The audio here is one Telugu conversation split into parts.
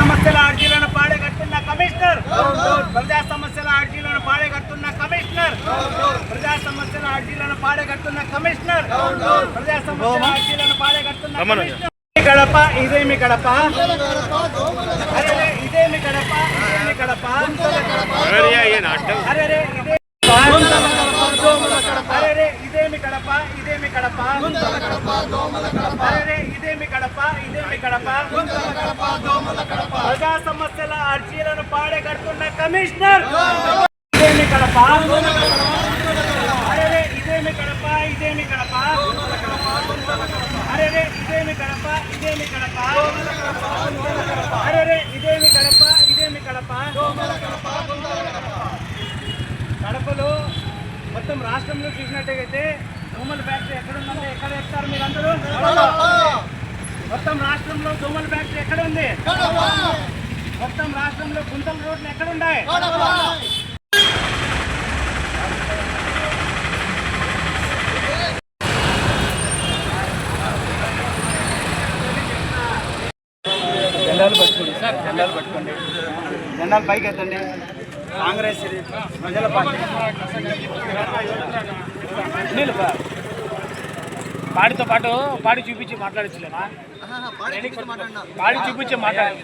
సమస్యల అర్జీలను పాడగట్టున్న కమిషనర్, ప్రజా సమస్యల అర్జీలను పాడగట్టున్న కమిషనర్, ప్రజా సమస్యల అర్జీలను పాడగట్టున్న కమిషనర్, ప్రజా సమస్యల అర్జీలను పాడగట్టున్న కమిషనర్. కడప ఇదేమి కడప, అరే ఇదేమి కడప, ఇదేమి కడప, అరే ఇదేమి కడప, ఇదేమి కడప, అరే ఇదేమి కడప, ఇదేమి కడప, ప్రజా సమస్యల అర్జీలను పాడగట్టున్న కమిషనర్, ఇదేమి కడప, అరే ఇదేమి కడప, ఇదేమి కడప, అరే ఇదేమి కడప, ఇదేమి కడప, అరే ఇదేమి కడప, ఇదేమి కడప. కడపలో మొత్తం రాష్ట్రంలో చూసినట్టయితే దోమల ఫ్యాక్టరీ ఎక్కడ ఉందంటే ఎక్కడ వేస్తారు మీరు అందరూ? మొత్తం రాష్ట్రంలో దోమల ఫ్యాక్టరీ ఎక్కడ ఉంది? మొత్తం రాష్ట్రంలో గుంతల రోడ్లు ఎక్కడ ఉన్నాయి? జెండాలు పట్టుకోండి సార్, జెండాలు పట్టుకోండి, జెండాలు పైకి ఎత్తండి. కాంగ్రెస్ ప్రజల పార్టీ పాడితో పాటు పాడి చూపించి మాట్లాడచ్చులేనా? పాడి చూపించి మాట్లాడాలి.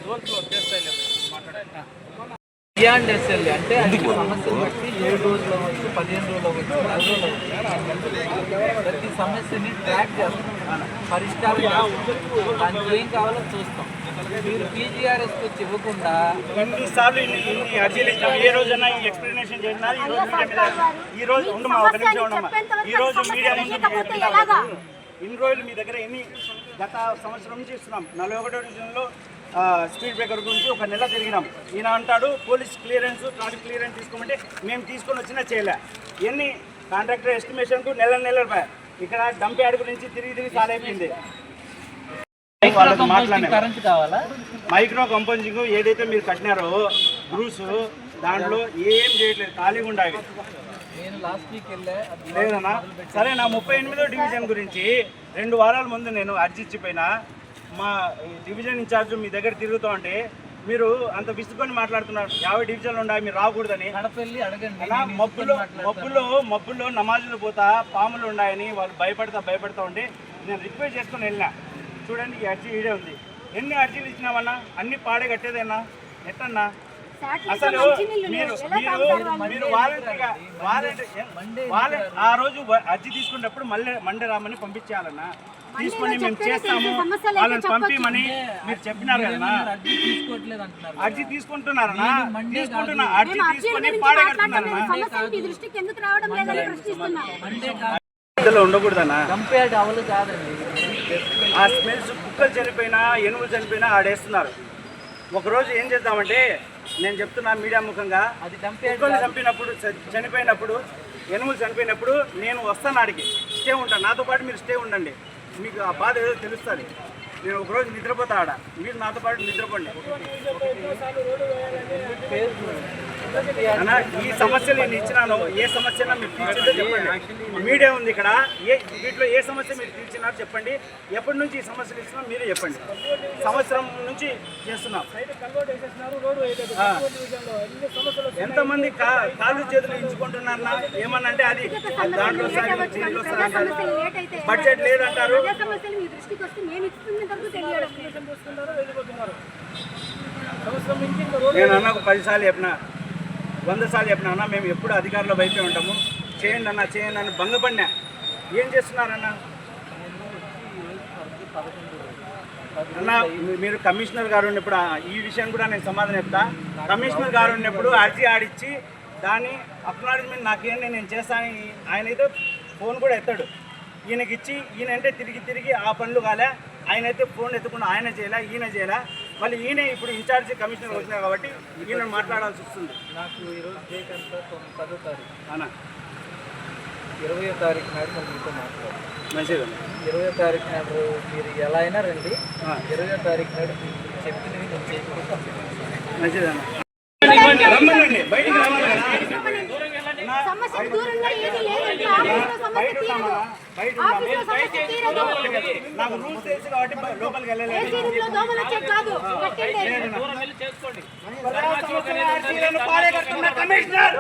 బియాండ్ ఎస్ఎల్ఏ అంటే సమస్యలు బట్టి 7 రోజులు అవ్వచ్చు, 15 రోజులు అవ్వచ్చు, 10 రోజులు అవ్వచ్చు. ప్రతి సమస్యని ట్రాక్ చేస్తాం, పరిష్కారం చేస్తాం, దానికి ఏం కావాలో చూస్తాం. మీరు పీజీఆర్ఎస్కి వచ్చి ఇవ్వకుండా ఎన్నిసార్లు ఇన్ని అర్జీలు ఇచ్చినాం, ఏ రోజైనా ఎక్స్ప్లెనేషన్ చేసినా ఈ రోజు ఉండు మా ఒక నిమిషం ఉండమ్మా. ఈ రోజు మీడియా ముందు ఇన్ని రోజులు మీ దగ్గర గత సంవత్సరం నుంచి ఇస్తున్నాం. 41వ డివిజన్లో స్పీడ్ బ్రేకర్ గురించి ఒక నెల తిరిగినాం. ఈయన అంటాడు పోలీస్ క్లియరెన్స్, ట్రాఫిక్ క్లియరెన్స్ తీసుకోమంటే మేము తీసుకొని వచ్చినా చేయలే. ఎన్ని కాంట్రాక్టర్ ఎస్టిమేషన్కు నెల ఇక్కడ డంప్ యార్డ్ గురించి తిరిగి చాలా అయిపోయింది. కరెంట్ కావాలా? మైక్రో కంపోజింగ్ ఏదైతే మీరు కట్టినారో బ్రూస్ దాంట్లో ఏం చేయట్లేదు, ఖాళీగా ఉండాలి. నేను లాస్ట్ వీక్ వెళ్ళా లేదన్నా. సరే, నా 38వ డివిజన్ గురించి 2 వారాల ముందు నేను అర్జీ ఇచ్చిపోయినా. మా డివిజన్ ఇన్ఛార్జ్ మీ దగ్గర తిరుగుతూ ఉంటే మీరు అంత విసుకొని మాట్లాడుతున్నారు. 50 డివిజన్లు ఉన్నాయి, మీరు రాకూడదని. మబ్బుల్లో నమాజులు పోతా పాములు ఉన్నాయని వాళ్ళు భయపడతా ఉంటే నేను రిక్వెస్ట్ చేసుకొని వెళ్ళినా. చూడండి, ఈ అర్జీ ఈడే ఉంది. ఎన్ని అర్జీలు ఇచ్చినామన్నా? అన్ని పాడే కట్టేదన్నా ఎట్టన్నా? అసలు మీరు వాలంటీర్గా ఆ రోజు అర్జీ తీసుకున్నప్పుడు మండే రామని పంపించేయాలన్నా. తీసుకొని మేము చేస్తాము వాళ్ళని పంపిమని మీరు చెప్పినారు కదా. అర్జీ తీసుకుంటున్నారన్నా, అర్జీ తీసుకొని పాడగడుతున్నారన్నా. ఉండకూడదన్నా. ఆ స్మెల్స్ కుక్కలు చనిపోయినా ఏనుగులు చనిపోయినా ఆడేస్తున్నారు. ఒకరోజు ఏం చేద్దామంటే నేను చెప్తున్నా మీడియా ముఖంగా, కుక్కలు చనిపోయినప్పుడు ఏనుగులు చనిపోయినప్పుడు నేను వస్తాను, ఆడికి స్టే ఉంటాను. నాతో పాటు మీరు స్టే ఉండండి, మీకు ఆ బాధ ఏదో తెలుస్తుంది. నేను ఒకరోజు నిద్రపోతా ఆడ, మీరు నాతో పాటు నిద్రపోండి. అన్నా, ఈ సమస్యలు నేను ఇచ్చినాను, ఏ సమస్య మీరు తీర్చిందో చెప్పండి. మీడియా ఉంది ఇక్కడ, వీటిలో ఏ సమస్య మీరు తీర్చినారో చెప్పండి. ఎప్పటి నుంచి ఈ సమస్యలు ఇచ్చినా మీరే చెప్పండి. సంవత్సరం నుంచి చేస్తున్నాం. ఎంతమంది కాళ్ళు చేతులు ఇచ్చుకుంటున్నారన్నా? ఏమన్నా అంటే అది దాంట్లో బడ్జెట్ లేదంటారు. నేను అన్నకు 10 సార్లు చెప్పినా, 100 సార్లు చెప్పినా అన్న, మేము ఎప్పుడు అధికారుల వైపే ఉంటాము, చేయండి అని భంగపడినా. ఏం చేస్తున్నారన్నా? అన్న, మీరు కమిషనర్ గారు ఉన్నప్పుడు ఈ విషయం కూడా నేను సమాధానం చెప్తా. కమిషనర్ గారు ఉన్నప్పుడు అర్జీ ఆడిచ్చి దాన్ని అక్నాలెడ్జ్మెంట్ నాకేంటి నేను చేస్తాను, ఆయన అయితే ఫోన్ కూడా ఎత్తాడు. ఈయనకి ఇచ్చి ఈయన అంటే తిరిగి ఆ పనులు కాలే. ఆయన అయితే ఫోన్ ఎత్తకుండా ఆయన చేయలే, ఈయన చేయలే. మళ్ళీ ఈయన ఇప్పుడు ఇన్ఛార్జి కమిషనర్ వచ్చినాయి కాబట్టి ఈయన మాట్లాడాల్సి వస్తుంది. నాకు ఈరోజు డేట్ అంతా 10వ తారీఖు అన్న, 20వ తారీఖు నాడు మనం మీతో మాట్లాడాలి. మంచిది. 20వ తారీఖు నాడు మీరు ఎలా అయినా రండి. 20వ తారీఖు నాడు చెప్పినవి నేను చేయకపోతే మంచిదన్న. రమ్మనండి, బయటికి రావాలి. సమస్య దూరంగా ఏది లేదు. ఆఫీసులో సమస్య తీరదు. ఆఫీసులో సమస్య తీరదు. నాకు రూల్స్ తెలుసు కాబట్టి లోపలికి వెళ్ళలేదు. ఏసీ రూమ్ లో దోమలు వచ్చే కాదు కట్టండి. ప్రజా సమస్యల అర్జీలను పాడగట్టున్న కమిషనర్,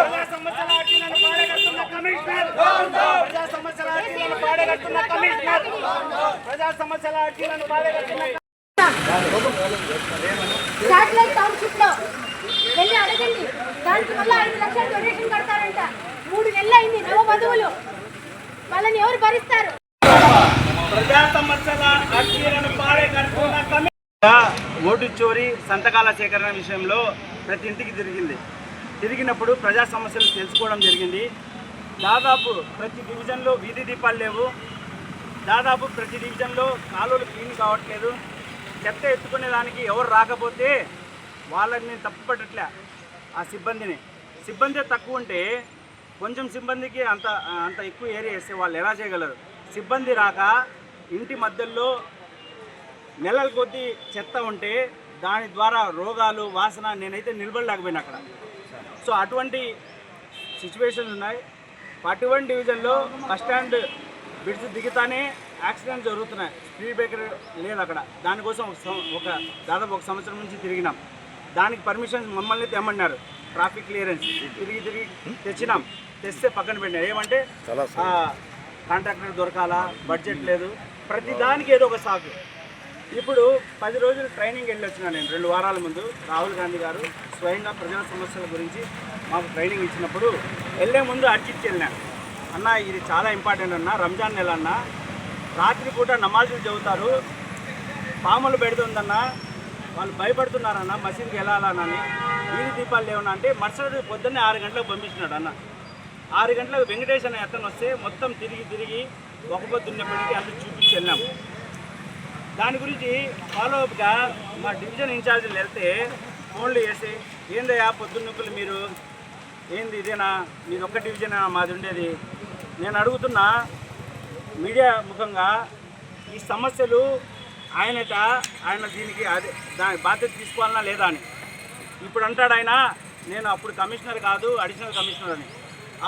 ప్రజా సమస్యల అర్జీలను పాడగట్టున్న కమిషనర్, ప్రజా సమస్యల అర్జీలను పాడగట్టున్న కమిషనర్, ప్రజా సమస్యల అర్జీలను పాడగట్టున్న శాటిలైట్ టౌన్షిప్ లో వెళ్ళి అడగండి. దానికి వల్ల 5 లక్షలు డొనేషన్ కడతారంట. 3 నెలలు అయింది నవ వధువులు. వాళ్ళని ఎవరు భరిస్తారు? ప్రజా సమస్యల అర్జీలను పాడగట్టున్న కమిషనర్ ఓటు చోరీ సంతకాల సేకరణ విషయంలో ప్రతి ఇంటికి తిరిగినప్పుడు ప్రజా సమస్యలు తెలుసుకోవడం జరిగింది. దాదాపు ప్రతి డివిజన్లో వీధి దీపాలు లేవు. దాదాపు ప్రతి డివిజన్లో కాలువలు క్లీన్ కావట్లేదు. చెత్త ఎత్తుకునే దానికి ఎవరు రాకపోతే వాళ్ళని నేను తప్పు పట్టట్లే. ఆ సిబ్బంది తక్కువ ఉంటే కొంచెం సిబ్బందికి అంత ఎక్కువ ఏరియా వేస్తే వాళ్ళు ఎలా చేయగలరు? సిబ్బంది రాక ఇంటి మధ్యలో నెలల కొద్దీ చెత్త ఉంటే దాని ద్వారా రోగాలు వాసన నేనైతే నిలబడలేకపోయినా అక్కడ. సో అటువంటి సిచ్యువేషన్స్ ఉన్నాయి. 41 డివిజన్లో బస్టాండ్ బిడ్స్ దిగుతానే యాక్సిడెంట్ జరుగుతున్నాయి. స్పీడ్ బ్రేకర్ లేదు అక్కడ. దానికోసం దాదాపు 1 సంవత్సరం నుంచి తిరిగినాం. దానికి పర్మిషన్ మమ్మల్ని తెమ్మన్నారు. ట్రాఫిక్ క్లియరెన్స్ తిరిగి తెస్తే పక్కన పెట్టినారు. ఏమంటే కాంట్రాక్టర్ దొరకాలా, బడ్జెట్ లేదు, ప్రతి దానికి ఏదో ఒక సాకు. ఇప్పుడు 10 రోజులు ట్రైనింగ్ వెళ్ళి వచ్చినా నేను 2 వారాల ముందు. రాహుల్ గాంధీ గారు స్వయంగా ప్రజా సమస్యల గురించి మాకు ట్రైనింగ్ ఇచ్చినప్పుడు వెళ్ళే ముందు అర్జిచ్చి వెళ్ళినా. అన్న ఇది చాలా ఇంపార్టెంట్ అన్న, రంజాన్ నెల అన్న, రాత్రిపూట నమాజులు చదువుతారు, పాములు పెడుతుందన్న, వాళ్ళు భయపడుతున్నారన్న, మసీదుకి వెళ్ళాలనని, వీధి దీపాలు లేవన్నా అంటే మరుసటి పొద్దున్నే 6 గంటలకు పంపించినాడు అన్న. 6 గంటలకు వెంకటేష్ అనే అతను వస్తే మొత్తం తిరిగి ఒక పొద్దున్నప్పటికీ అంత చూపించి వెళ్ళాము. దాని గురించి ఫాలోఅప్గా మా డివిజన్ ఇన్ఛార్జీలు వెళ్తే ఫోన్లు చేసి, ఏందయ్యా పొద్దున్నకులు మీరు ఏంది ఇదేనా, మీది ఒక్క డివిజన్ మాది ఉండేది? నేను అడుగుతున్నా మీడియా ముఖంగా, ఈ సమస్యలు ఆయన దీనికి దాని బాధ్యత తీసుకోవాలన్నా లేదా అని. ఇప్పుడు అంటాడు ఆయన, నేను అప్పుడు కమిషనర్ కాదు అడిషనల్ కమిషనర్ అని.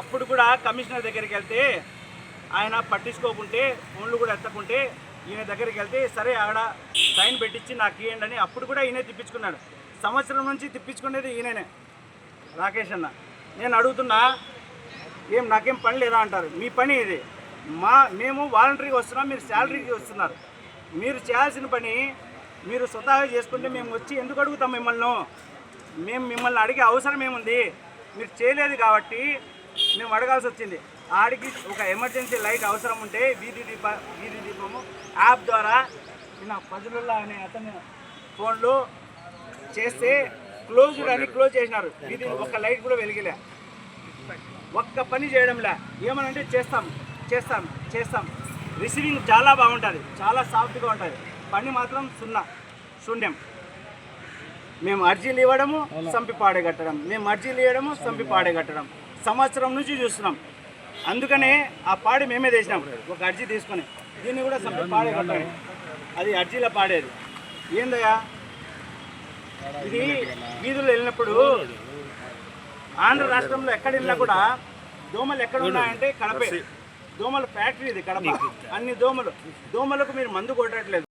అప్పుడు కూడా కమిషనర్ దగ్గరికి వెళ్తే ఆయన పట్టించుకోకుంటే, ఫోన్లు కూడా ఎత్తకుంటే, ఈయన దగ్గరికి వెళ్తే సరే ఆడ సైన్ పెట్టించి నాకు ఇవ్వండి అని అప్పుడు కూడా ఈయనే తిప్పించుకున్నాడు. సంవత్సరం నుంచి తిప్పించుకునేది ఈయననే, రాకేష్ అన్న. నేను అడుగుతున్నా, నాకేం పని లేదా అంటారు. మీ పని ఇది. మేము వాలంటరీగా వస్తున్నాం, మీరు శాలరీకి వస్తున్నారు. మీరు చేయాల్సిన పని మీరు స్వతహాగా చేసుకుంటే మేము వచ్చి ఎందుకు అడుగుతాం మిమ్మల్ని? మేము మిమ్మల్ని అడిగే అవసరం ఏముంది? మీరు చేయలేదు కాబట్టి మేము అడగాల్సి వచ్చింది. ఆడికి ఒక ఎమర్జెన్సీ లైట్ అవసరం ఉంటే వీధి దీపము యాప్ ద్వారా నా పజలుల్లా అనే అతను ఫోన్లో చేస్తే క్లోజ్ క్లోజ్ చేసినారు. వీధి ఒక్క లైట్ కూడా వెలిగిలే, ఒక్క పని చేయడంలే. ఏమనంటే చేస్తాం. రిసీవింగ్ చాలా బాగుంటుంది, చాలా సాఫ్ట్గా ఉంటుంది. పని మాత్రం శూన్యం. మేము అర్జీలు ఇవ్వడము, సంపి పాడగట్టడం, సంవత్సరం నుంచి చూస్తున్నాం. అందుకనే ఆ పాడి మేమే తెచ్చినాం. ఒక అర్జీ తీసుకొని దీన్ని కూడా సంపి పాడగట్టాలి. అది అర్జీలో పాడేది. ఏందయ్యా ఇది? వీధుల్లో వెళ్ళినప్పుడు ఆంధ్ర రాష్ట్రంలో ఎక్కడ వెళ్ళినా కూడా దోమలు ఎక్కడ ఉన్నాయంటే కడపే. దోమల ఫ్యాక్టరీ ఇది కడప. అన్ని దోమలకు మీరు మందు కొట్టట్లేదు.